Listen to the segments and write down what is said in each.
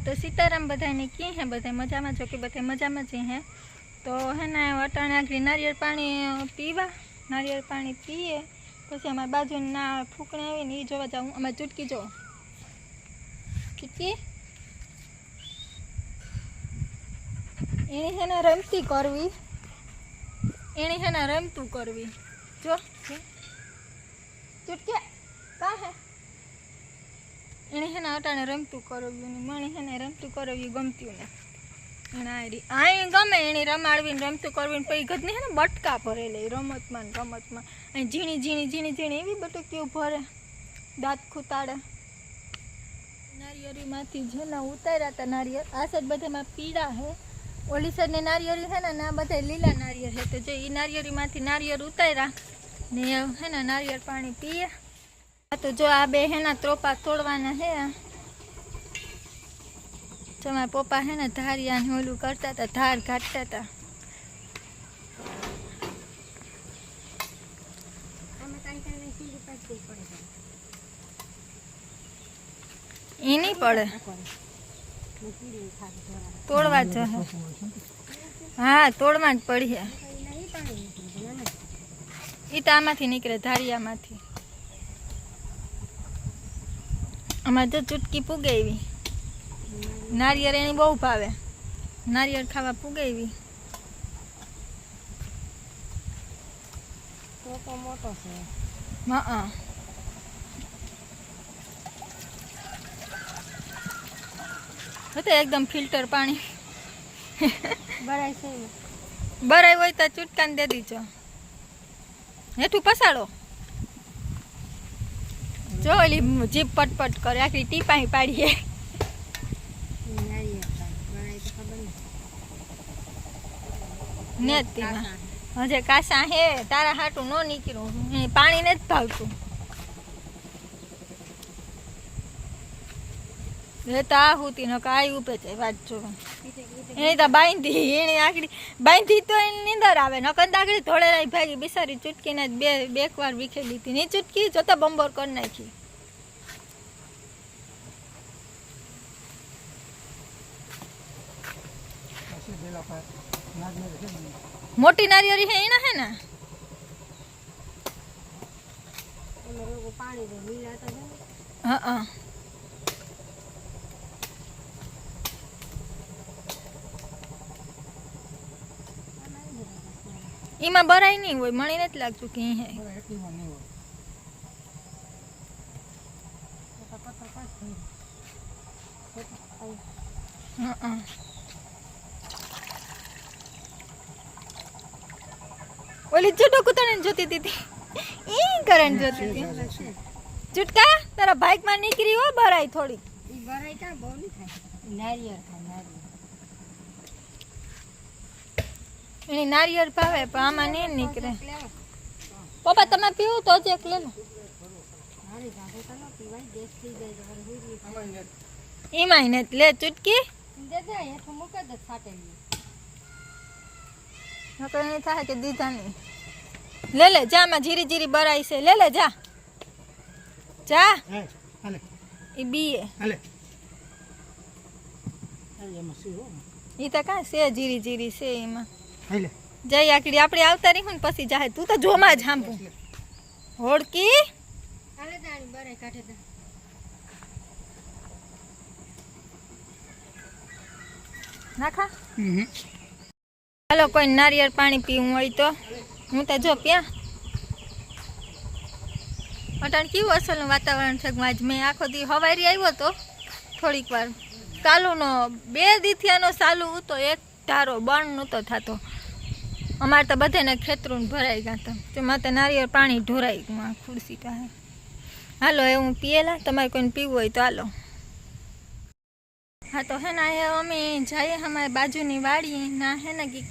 तो सीताराम बधाने की है बधाई मजा में जो कि बधाई मजा में जी हैं तो है ना अटाणे आखरी नारियल पानी पीवा नारियल पानी पीए पछी अमार बाजू ना फूकणी आवी ने जोवा जाऊँ अमार चुटकी जो चुटकी एने है ना रमती करवी एने है ना रमतू करवी जो चुटकी का है एने है ना अटाणे रमतू करव्યું ને મને है ને રમતું કરવ્યું ગમતું ને એના આઈ ગમે એની રમાડવીને રમતું કરવીને પછી ગદને है ને બટકા ભરે લે રમતમાં અહીં ઝીણી ઝીણી ઝીણી ઝીણી એવી બટકીઓ ભરે દાંત ખૂતાડે નારિયેળીમાંથી છે ને ઉતાર્યા હતા નારિયેળ આ સાઈડ બધામાં પીળા હે ઓલી સાઈડની નારિયેળી है ને આ બધા લીલા નારિયેળ છે તો જો એ નારિયેળીમાંથી નારિયેળ ઉતાર્યા ને है ને નારિયેળ પાણી પીએ तो जो आ बे है ना त्रोपा तोड़वाना है जो हमारे पप्पा है ना धारिया ने ओलू करता था धार काटता था ये नहीं पड़े तोड़वा जो है हाँ तोड़वा ज पड़ी है ये तो आमा थी निकले धारिया माथी अमार तो चुटकी पुगेवी नारियल एनी बहु भावे नारियल खावा पुगेवी तो मोटो छे हां तो एकदम फिल्टर पानी बराई होय तो चुटकाने दे दीजो हेठू पसाड़ो जो ओली जीप पटपट करे आखरी टीपा ही पाड़ीए हजे कासा है तारा हाटू नो निकळू पाणी ने भावतु रेता होती न काई उपे छे वाट जो एनी तो बांधी एनी आखरी बांधी तो एनी नींदर आवे नकन दाखड़ी थोड़े रही भागी बिसारी चुटकी ने बेक वार विखेली थी नी चुटकी जो तो बंबर कर नाखी मोटी नारियल है ना है ना हाँ हाँ इमा बराई नहीं हुई मणी नहीं लगतु कि है ओली चुटो कुतने जोती थी ई करंट जोती थी चुटका तेरा बाइक में निकली हो बराई थोड़ी बराई का बोली था नारियल था नारियल एनी नारियल भावे पण आमा नहीं निकले पप्पा तमे पीवू तो ज एक ले लो मारी जागे तो न पीवाय देश ली जाय ई मायने ले चुटकी दे दे ये तो मुका दे साटेली नकर नहीं था के दीधा नहीं ले ले जा मा जीरी जीरी बराई से ले ले जा जा हाले ई बीए हाले ये मसी हो ई त का से जीरी जीरी से एमा हाले जय आकड़ी आपड़े आवता रही हुन पसी जाहे तू तो जोमा झांपू होड़की हाले जाणी बराई काठे दे नाखा हेलो कोई नारियल पानी पीवू होय तो हूँ तो जो पिया अटाण केवुं असलनुं वातावरण छे आज मैं आखो दी हवारी आव्यो तो थोड़ीक वार कालुनो 2 दिथियानो चालू तो एक धारो बंध नतो थतो अमार तो बधाने खेतरून भराई गया था तेमां तो नारियल पानी ढोराई गयुं खुरशी पासे हालो ए हूँ पीएला तमारे कोईने पीवुं होय तो हालो हाँ तो है ना अमे जाए हमारे बाजूनी वाड़ी ना है ना कि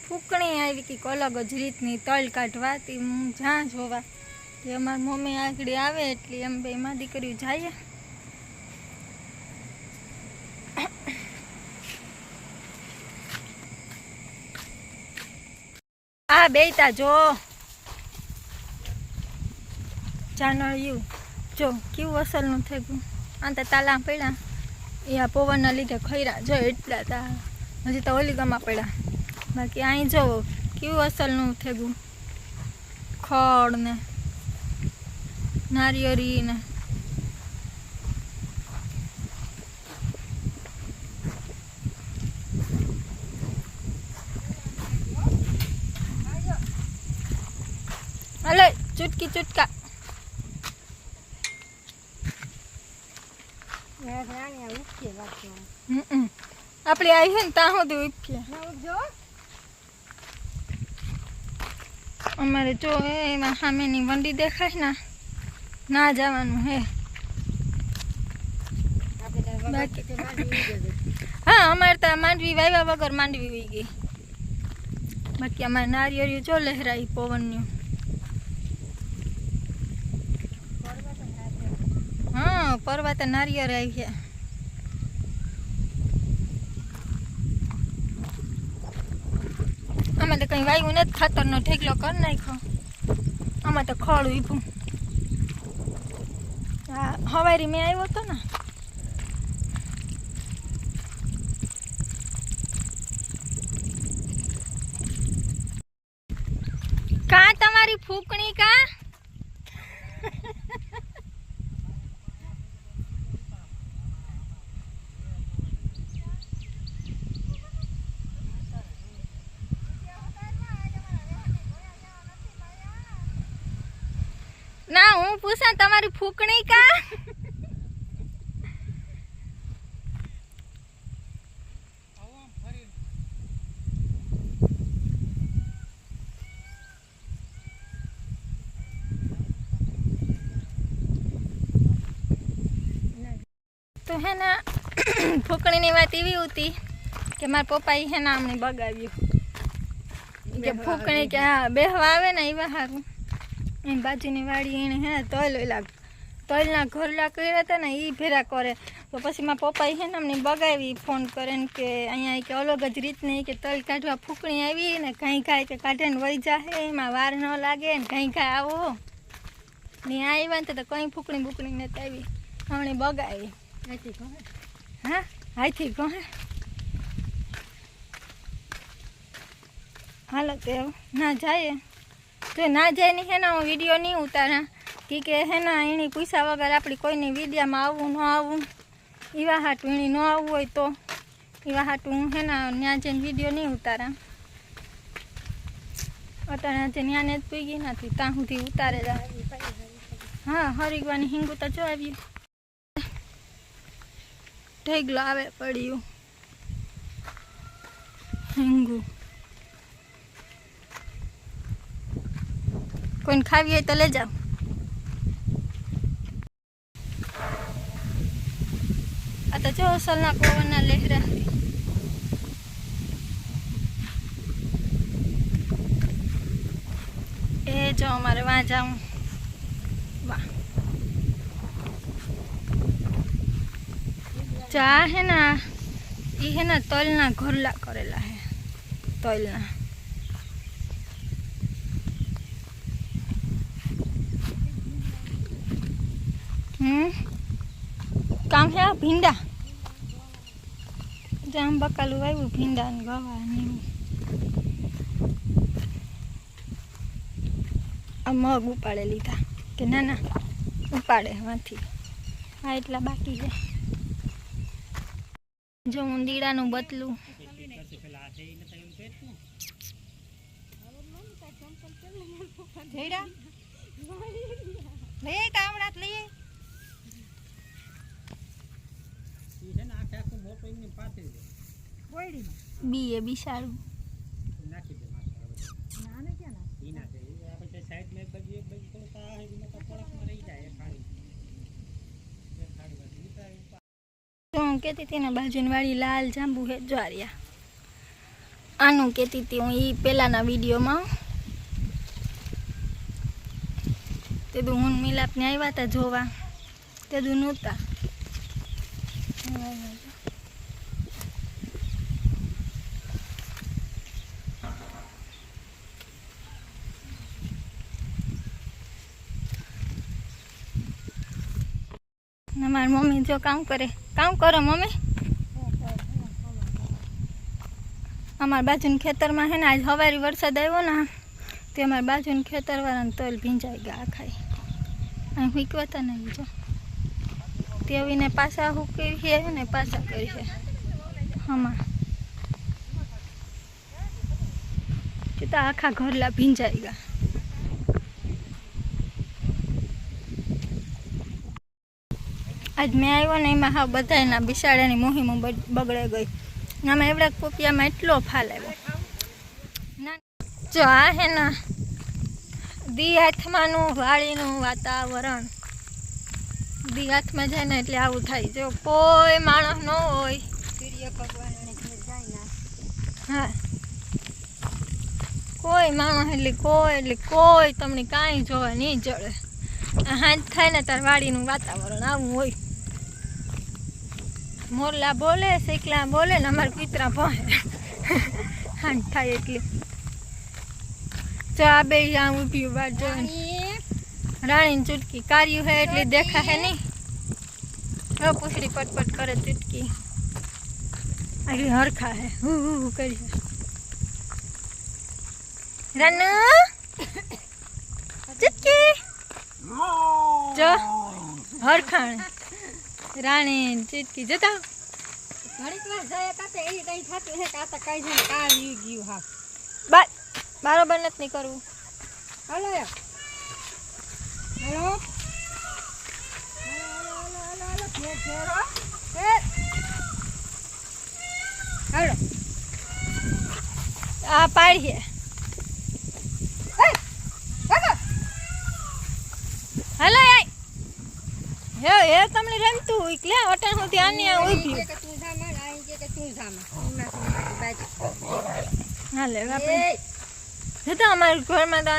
फूकणी आई कि अलग ज रीतनी तल काढवा ती हूँ ज्यां जोवा ते अमारी मम्मी आगळी आवे एटले अमे बे मां दीकरीओ जाईए आ बेटा जो जानळिયું जो केवुं असलनुं थई गयुं आ तो ताला पड्या એ આ પવનના લીધે ખૈરા જો એટલા તા હજી તો ઓલી ગામમાં પડ્યા બાકી અહીં જો કેવું અસલનું થેગું ખડ ને નારિયેળી ને હલો ચૂટકી ચૂટકા આપણે આવી છે ને ત્યાં સુધી ઉપકીએ અમારે જો એમાં સામેની વંડી દેખાય ને ના જવાનું હે હા અમારે તો માંડવી વાવ્યા વગર માંડવી વહી ગઈ બાકી અમારે નારિયેળિયું જો લહેરાઈ પવનનું હા પરવા તો નારિયેળ આવી ગયા અમે તો કંઈ વાવ્યું નથી ખાતરનો ઢેકલો કરી નાખ્યો આમાં તો ખડ ઊભું હા હવારી મેં આવ્યો હતો ને કા તમારી ફૂકણી કા ના હું પૂછા તમારી ફૂકણી કા તો હે ના ફૂકણીની વાત એવી હતી કે મારા પપ્પાએ હે ના અમને બગાવ્યું કે ફૂકણી કે હા બેહવા આવે ને એવા સારું એની બાજુની વાડી એને હે તલના ઘરલા કર્યા હતા ને એ ભેરા કરે તો પછી મારા પપ્પાએ હે ને અમને બગાવી ફોન કરે ને કે અહીંયા કે અલગ જ રીતની કે તલ કાઢવા ફૂકણી આવી ને કાંઈ કાંઈ કે કાઢે ને વહી જાય એમાં વાર ન લાગે ને કાંઈ કાંઈ આવો ને આવ્યા ને તો કંઈ ફૂકણી બુકણી નથી આવી અમને બગાવી હા હાથી કહે હાલો તો ના જાય તો ના જાય ને હે ના હું વિડીયો નહીં ઉતારા કે હે ના એની પૈસા વગર આપણી કોઈની વિડીયામાં આવવું ન આવવું એવા હાટું એની ન આવવું હોય તો એવા હાટું હું હે ના ત્યાં જઈને વિડીયો નહીં ઉતારા અત્યારે આજે ત્યાંને જ પૂગી નથી ત્યાં સુધી ઉતારે જ હા હરિગવાની હિંગુ તો જો આવ્યું ઢેગલો આવે પડ્યું હિંગુ કોઈને ખાવી હોય તો લઈ જાઓ આ તો જો અસલના પવનના લહેરા એ જો અમારે વાં જાઉં વાહ જા હે ના એ હે ના તલના ઘરલા કરેલા હે તલના કામ હે ભીંડા જામ બકાલું આવ્યું ભીંડા ને ગવા ને આ મગ ઉપાડે લીધા કે ના ના ઉપાડે વાંથી હા એટલા બાકી છે જો ઊંદીડાનું બતલું બી એ બી સારું તો હું કહેતી હતી ને બાજુની વાળી લાલ જાંબુ હે જ્વારિયા આનું કહેતી હતી હું એ પહેલાંના વિડીયોમાં તે દુ હું મિલાપને આવ્યા હતા જોવા તે દુ નહોતા અમારી મમ્મી જો કામ કરે. કામ કરો મમ્મી. અમારા બાજુના ખેતરમાં છે ને આજ સવારે વરસાદ આવ્યો ને તે અમારા બાજુના ખેતરવાળાને તલ ભીંજાઈ ગયા આખાય. અહીં હુકવાતા નહીં જો તેવીને પાછા હુકવી છે ને પાછા કરી છે આમાં તો આખા ઘરલા ભીંજાઈ ગયા. આજ મેં આવ્યો ને એમાં હા બધાના બિસાડાની મોહીમાં બગડે ગઈ. આમાં એવડા પોપિયામાં એટલો ફાલ આવ્યો. જો આ હે ને દી હાથમાંનું વાળીનું વાતાવરણ. દી હાથમાં જાય ને એટલે આવું થાય. જો કોઈ માણસ ન હોય સૂર્ય ભગવાન હા કોઈ માણસ એટલે કોઈ તમને કાંઈ જોવા નહીં જડે. હાથ થાય ને તાર વાડીનું વાતાવરણ આવું હોય. મોરલા બોલે શેકલા બોલે ને અમારા કૂતરા ભોંહે હાથ થાય એટલે. જો આ બે ત્યાં ઊભી બાર જો રાણીની ચૂટકી કાર્યું હે એટલે દેખા હે નહીં. હવે પૂછડી પટપટ કરે ચૂટકી આગળ હરખા હે હું કરી રાનુ ચૂટકી જો હરખાણ રાણી ચૂટકી જતા ઘડીક વાર જાય કાતે એ કઈ થતું હે કાતા કઈ જણ કાઢી ગયું હા બરાબર નથી કરવું. હાલો હાલો હાલો આ પાડીએ હાલો આય હે તમને રમતું હોય કે અટણ હું ત્યાં ની ઊભી કે તું જામાં આઈ કે તું જામાં હાલે આપણે જતા અમારા ઘરમાં તો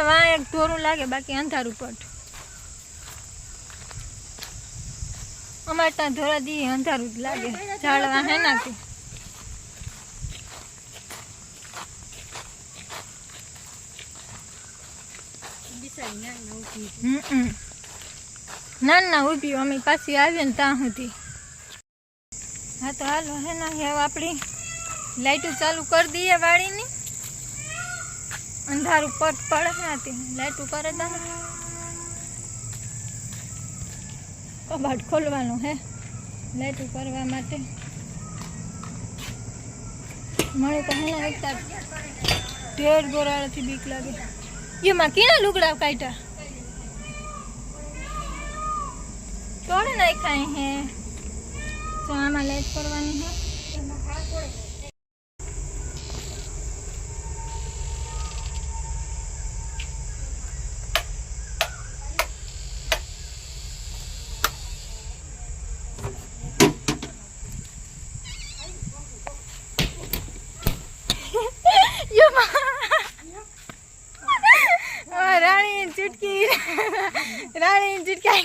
વાં એક ધોરું લાગે બાકી અંધારું પટ. અમારે ત્યાં ધોરા દી અંધારું જ લાગે ઝાડવા હે નાખી. ના ઊભી અમે પાછી આવીએ ને ત્યાં સુધી. હા તો હાલો હે ના હવે આપણી લાઈટો ચાલુ કરી દઈએ વાડીની. અંધારું પટ પડે નથી લાઈટું કરે તો કબાટ ખોલવાનું હે લાઈટું કરવા માટે. મળે તો હે ને એકતા ઢેર ગોરાળાથી બીક લાગે. એમાં કેના લુગડા કાઢ્યા તોડે નાખાય હે. તો આમાં લાઈટ કરવાની હે. રાણી ચૂટકી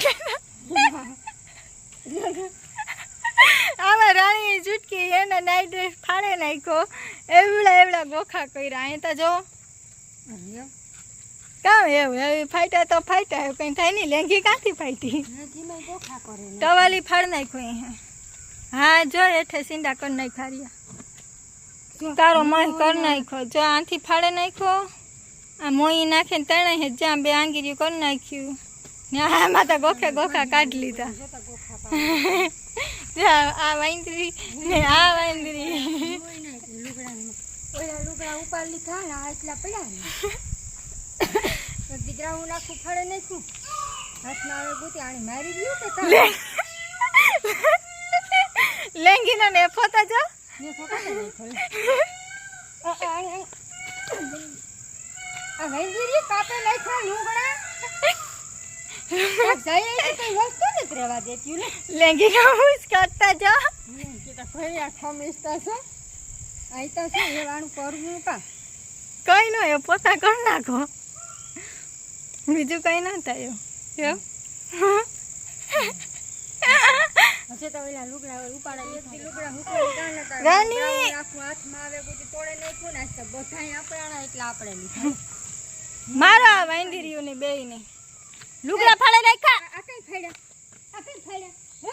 આમાં રાણી ચૂટકી એના નાઈટ ડ્રેસ ફાડે નાખ્યો. એવડા ગોખા કર્યા. અહીં તો જો કામ એવું એવી ફાટ્યા તો ફાટ્યા એવું કંઈ થાય નહીં. લેંઘી ક્યાંથી ફાટી ટવાલી ફાડ નાખ્યો અહીંયા. હા જો એઠે સીંડા કરી નાખ્યા. તારો મહ કરી નાખ્યો જો આથી ફાડે નાખ્યો. આ મોઈ નાખીને તણે હે જ્યાં બે આંગીરી કરી નાખ્યું ને આમાં તો ગોખા કાઢી લીધા. આ વાંદરી ને આ વાંદરી લુગડા ઉપાડ લીધા ને એટલા પડ્યા ને દીકરા હું નાખું ફળે નાખ્યું હાથમાં આવે ગોતી આણી મારી ગયું કે લેંગીનો ને ફોતા જો ને ફોટા આ વૈંદરી કાપે નાખ્યા લુગડા જાય કઈ વસ્તુ નથી રહેવા દેતી ને લેંગી કાઉસ કરતા જો કે તો ફરી આ ખમીસતા છો આઈતા છે એ વાણું કરવું કા કઈ નો એ પોતા કરી નાખો બીજું કઈ ના થાય એમ હશે તો ઓલા લુગડા ઉપાડા લેતી લુગડા હુકડી કાને તા રાની આખું હાથમાં આવે બધી તોડે નાખ્યું ને તો બધાય આપણા એટલે આપણે લીધા મારા વાંદરીઓને બેયને લુગડા ફાડે નાખ્યા. આ કઈ ફાડ્યા હે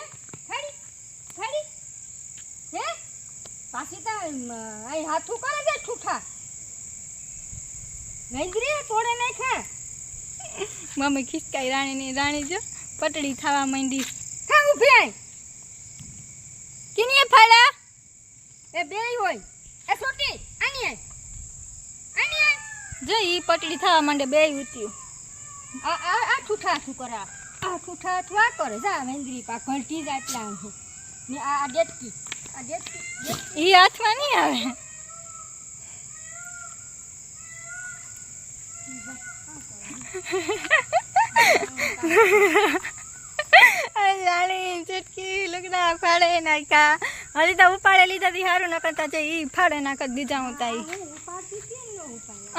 અહીં હાથું કરે છે ઠૂઠા વેંદરી તોડે નાખે મમ્મી ખિસકાઈ રાણી જો પટડી થવા માંડી. હા ઊભી આય કિનીએ ફાડા એ બેય હોય એ છોટી આની આય જો ઈ પટડી થવા માંડે બે ઉત્યું. આ ઠૂઠા હાથું કરે આ ઠૂઠા હાથું આ કરે જા વેંદરી પા ઘલટી જાય એટલા આમ ને આ ડેટકી ઈ હાથમાં નહીં આવે. રાણી ચટકી લુગડા ફાડે નાખ્યા. હજી તો ઉપાડે લીધા થી સારું ન કરતા છે ઈ ફાડે નાખત બીજા હું તાઈ.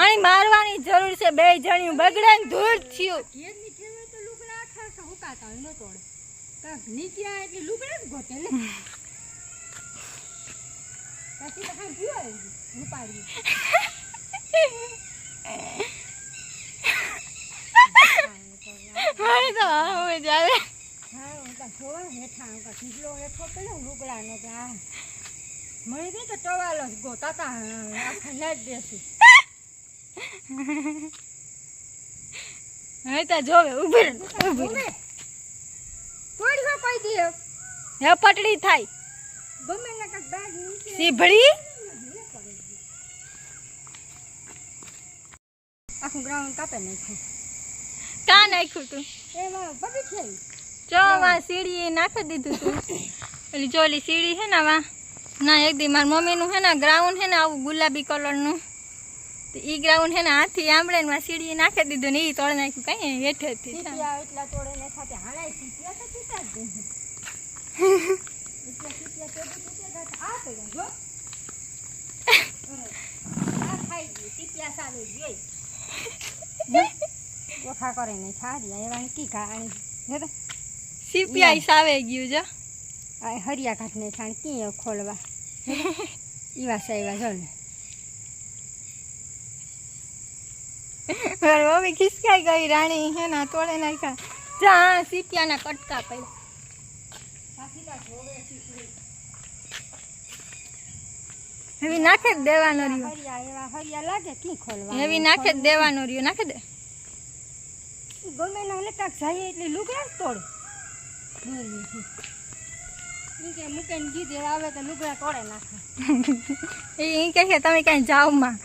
અહીં મારવાની જરૂર છે બે જણ્યું બગડે ને ધૂળ થયું. નીકળ્યા એટલે લુગડા જ ગોતે ને પછી તો હા ભૂલ ઉપાડી મારે તો હવે જ આવે. હા હું તો જોવા હેઠા ઢીકલો હેઠો પેલો લુગડાનો કે આ મને કઈ તો ટવાલો જ ગોતા તા આખા નાટ દેશું હવે તો જોવે ઉભી તોડી હો કોઈ દે હે પટડી થાય ગમે ને કાક બાગ નીચે સીભડી આખું ગ્રાઉન્ડ કાપે નાખ્યું કા નાખ્યું તું એમાં બગી છે જો વા સીડી નાખી દીધું તું. પેલી જોલી સીડી હે ને વા ના એક દી મારી મમ્મીનું હે ને ગ્રાઉન્ડ હે ને આવું ગુલાબી કલરનું તો ઈ ગ્રાઉન્ડ હે ને હાથી આંબળે ને સીડી નાખી દીધું ને ઈ તોડ નાખ્યું કઈ હેઠેથી સીપિયા એટલા તોડે ને સાથે હાણાય સીપિયા તો તૂટા જ દે એટલા સીપિયા તો તૂટે આ પડ્યા જો આ ખાઈ ગઈ સીપિયા સારું જોઈ ચોખા કરે ને સારી એવાની કી ખાણી હે સીપિયા સાવે ગયું જો આ હરિયા ઘાટને છાણ કી ખોલવા ઈવા સાઈવા જો ને મમ્મી ખિસકાઈ ગઈ રાણી હે ને તોડે નાખ્યા. જા સીપિયાના કટકા પડ્યા. એવી નાખે જ દેવાનો રહ્યો. હરિયા એવા હરિયા લાગે કી ખોલવા એવી નાખે જ દેવાનો રહ્યો નાખે દે. ગમે ના લેતા જાય એટલે લુગડા જ તોડે ઈ કે મૂકીને ગીધે આવે તો લુગડા તોડે નાખે એ કહે કે તમે કઈ જાવ માં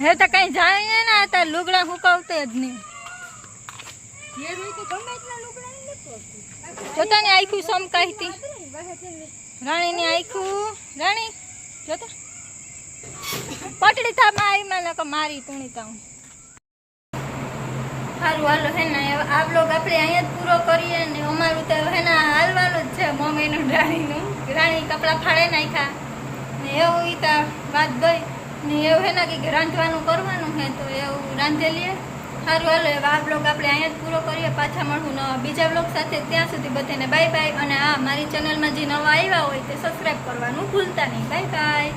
હે તો કઈ જાય ને આ તાર લુગડા હુકાવતો જ નહીં. ઘેર હોય તો ગમે એટલા લુગડા નથી તોડતી જોતાને આખું સમકાઈ હતી રાણીની આખું રાણી જોતા પટડી થામાં આવી માં મારી તુણી તાઉં. સારું હાલો હે ને આ બ્લોગ આપણે અહીંયા જ પૂરો કરીએ ને અમારું તો હે ને હાલવાનું જ છે મમ્મીનું રાણી કપડાં ફાડે નાખ્યા ને એવું ઈ તો વાત ગઈ ને એવું હે ને કે રાંધવાનું કરવાનું હે તો એવું રાંધે લઈએ. સારું હાલો હવે આ બ્લોગ આપણે અહીંયા જ પૂરો કરીએ. પાછા મળવું બીજા બ્લોગ સાથે. ત્યાં સુધી બધાને બાય બાય. અને આ મારી ચેનલમાં જે નવા આવ્યા હોય તે સબસ્ક્રાઈબ કરવાનું ભૂલતા નહીં. Bye bye.